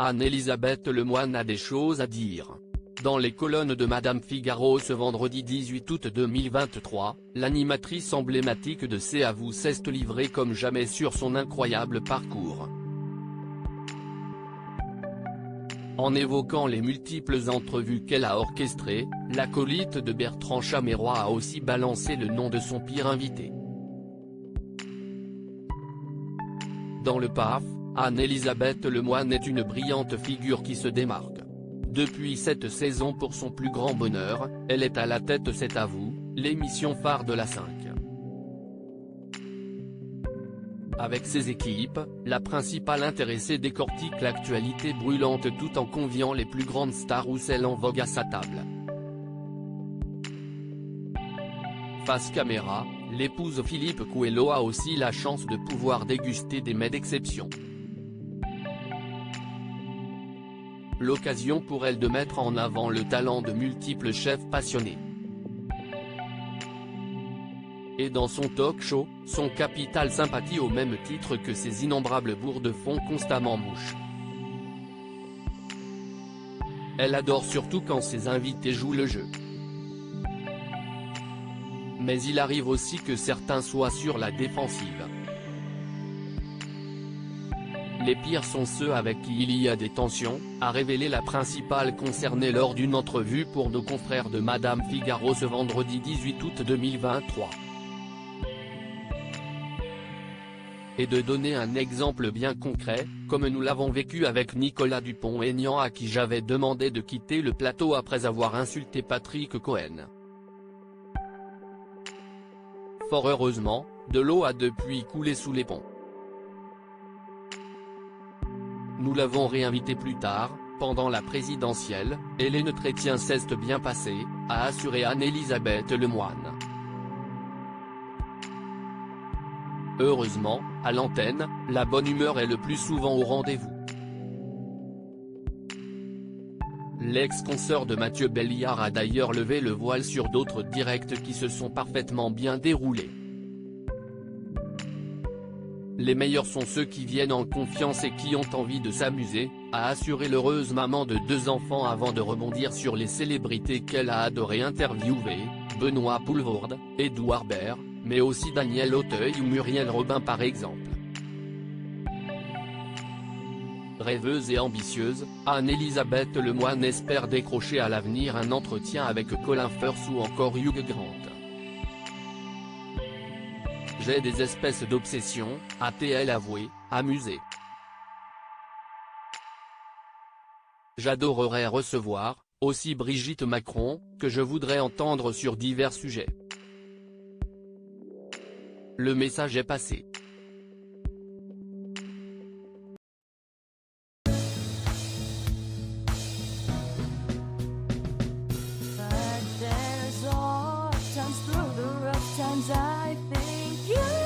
Anne-Elisabeth Lemoine a des choses à dire. Dans les colonnes de Madame Figaro ce vendredi 18 août 2023, l'animatrice emblématique de C'est à vous s'est livrée comme jamais sur son incroyable parcours. En évoquant les multiples entrevues qu'elle a orchestrées, l'acolyte de Bertrand Chameroy a aussi balancé le nom de son pire invité. Dans le PAF, Anne-Elisabeth Lemoine est une brillante figure qui se démarque. Depuis cette saison, pour son plus grand bonheur, elle est à la tête C'est à vous, l'émission phare de la 5. Avec ses équipes, la principale intéressée décortique l'actualité brûlante tout en conviant les plus grandes stars ou celles en vogue à sa table. Face caméra, l'épouse Philippe Coelho a aussi la chance de pouvoir déguster des mets d'exception. L'occasion pour elle de mettre en avant le talent de multiples chefs passionnés. Et dans son talk show, son capital sympathie au même titre que ses innombrables bourdes font constamment mouche. Elle adore surtout quand ses invités jouent le jeu. Mais il arrive aussi que certains soient sur la défensive. Les pires sont ceux avec qui il y a des tensions, a révélé la principale concernée lors d'une entrevue pour nos confrères de Madame Figaro ce vendredi 18 août 2023. Et de donner un exemple bien concret, comme nous l'avons vécu avec Nicolas Dupont-Aignan à qui j'avais demandé de quitter le plateau après avoir insulté Patrick Cohen. Fort heureusement, de l'eau a depuis coulé sous les ponts. Nous l'avons réinvité plus tard, pendant la présidentielle, et les entretiens s'est bien passé, a assuré Anne-Elisabeth Lemoine. Heureusement, à l'antenne, la bonne humeur est le plus souvent au rendez-vous. L'ex-consoeur de Mathieu Belliard a d'ailleurs levé le voile sur d'autres directs qui se sont parfaitement bien déroulés. Les meilleurs sont ceux qui viennent en confiance et qui ont envie de s'amuser, a assuré l'heureuse maman de 2 enfants avant de rebondir sur les célébrités qu'elle a adoré interviewer, Benoît Poelvoorde, Édouard Baird, mais aussi Daniel Auteuil ou Muriel Robin par exemple. Rêveuse et ambitieuse, Anne-Elisabeth Lemoine espère décrocher à l'avenir un entretien avec Colin Firth ou encore Hugh Grant. J'ai des espèces d'obsessions, a-t-elle avoué, amusée. J'adorerais recevoir, aussi Brigitte Macron, que je voudrais entendre sur divers sujets. Le message est passé. But there's all times through the rough times I think you